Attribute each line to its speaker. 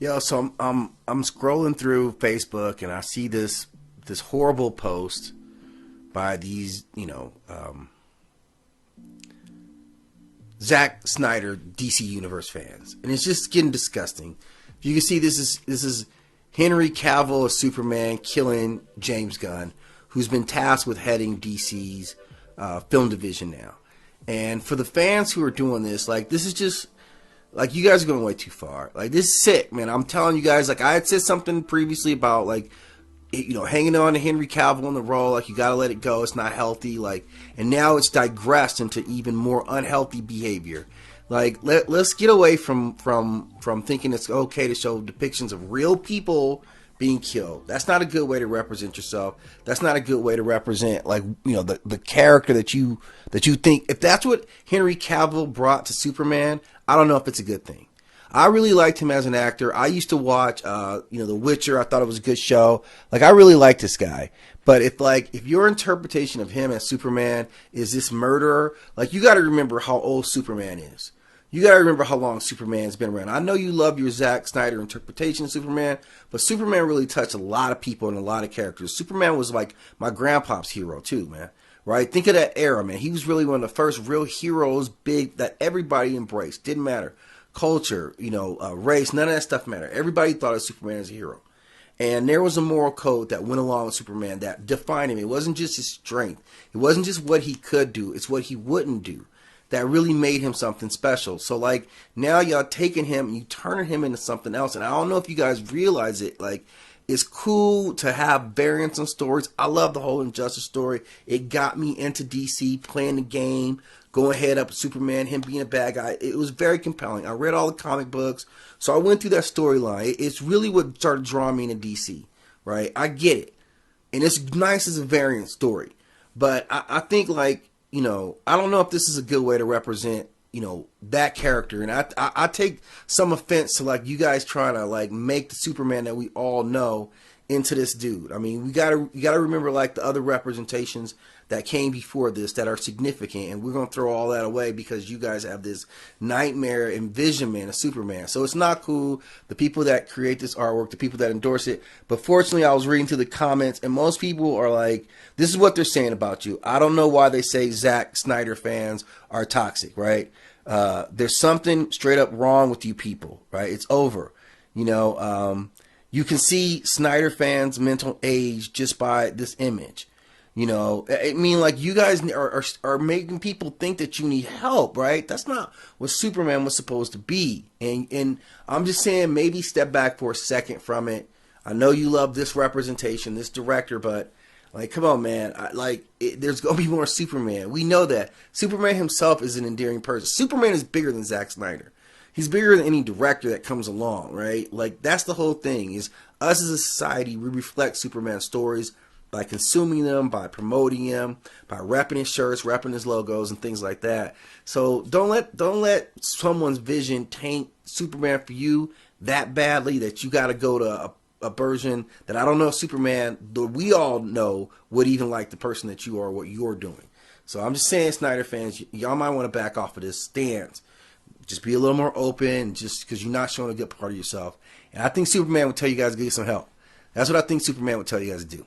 Speaker 1: Yo, so I'm scrolling through Facebook and I see this horrible post by these Zack Snyder DC Universe fans, and it's just getting disgusting. If you can see, this is Henry Cavill as Superman killing James Gunn, who's been tasked with heading DC's film division now. And for the fans who are doing this, like, this is just like, you guys are going way too far. Like, this is sick, man. I'm telling you guys, like, I had said something previously about, like, hanging on to Henry Cavill in the role, like, you gotta let it go. It's not healthy, like, and now it's digressed into even more unhealthy behavior. Like, let's get away from thinking it's okay to show depictions of real people being killed. That's not a good way to represent yourself. That's not a good way to represent, like, the character that you think. If that's what Henry Cavill brought to Superman, I don't know if it's a good thing. I really liked him as an actor. I used to watch, The Witcher. I thought it was a good show. Like, I really liked this guy. But if your interpretation of him as Superman is this murderer, like, you got to remember how old Superman is. You got to remember how long Superman's been around. I know you love your Zack Snyder interpretation of Superman, but Superman really touched a lot of people and a lot of characters. Superman was like my grandpa's hero too, man. Right? Think of that era, man. He was really one of the first real heroes, big, that everybody embraced. Didn't matter. Culture, race, none of that stuff mattered. Everybody thought of Superman as a hero. And there was a moral code that went along with Superman that defined him. It wasn't just his strength. It wasn't just what he could do. It's what he wouldn't do that really made him something special. So, like, now y'all taking him and you turning him into something else. And I don't know if you guys realize it. Like, it's cool to have variants on stories. I love the whole Injustice story. It got me into DC, playing the game, going head up with Superman, him being a bad guy. It was very compelling. I read all the comic books, so I went through that storyline. It's really what started drawing me into DC, right? I get it. And it's nice as a variant story. But I think, like, I don't know if this is a good way to represent, that character. And I take some offense to, like, you guys trying to, like, make the Superman that we all know into this dude. I mean, you gotta remember, like, the other representations that came before this that are significant, and we're gonna throw all that away because you guys have this nightmare envisionment of Superman. So it's not cool. The people that create this artwork, the people that endorse it. But fortunately, I was reading through the comments, and most people are like, this is what they're saying about you. I don't know why they say Zack Snyder fans are toxic, right? There's something straight up wrong with you people, right? It's over. You can see Snyder fans' mental age just by this image. I mean, like, you guys are making people think that you need help, right? That's not what Superman was supposed to be. And I'm just saying, maybe step back for a second from it. I know you love this representation, this director, but, like, come on, man. There's going to be more Superman. We know that. Superman himself is an endearing person. Superman is bigger than Zack Snyder. He's bigger than any director that comes along, right? Like, that's the whole thing, is us as a society, we reflect Superman's stories by consuming them, by promoting him, by repping his shirts, repping his logos, and things like that. So don't let someone's vision taint Superman for you that badly that you got to go to a version that I don't know Superman, though we all know, would even like the person that you are, what you're doing. So I'm just saying, Snyder fans, y'all might want to back off of this stance. Just be a little more open, just because you're not showing a good part of yourself. And I think Superman would tell you guys to get some help. That's what I think Superman would tell you guys to do.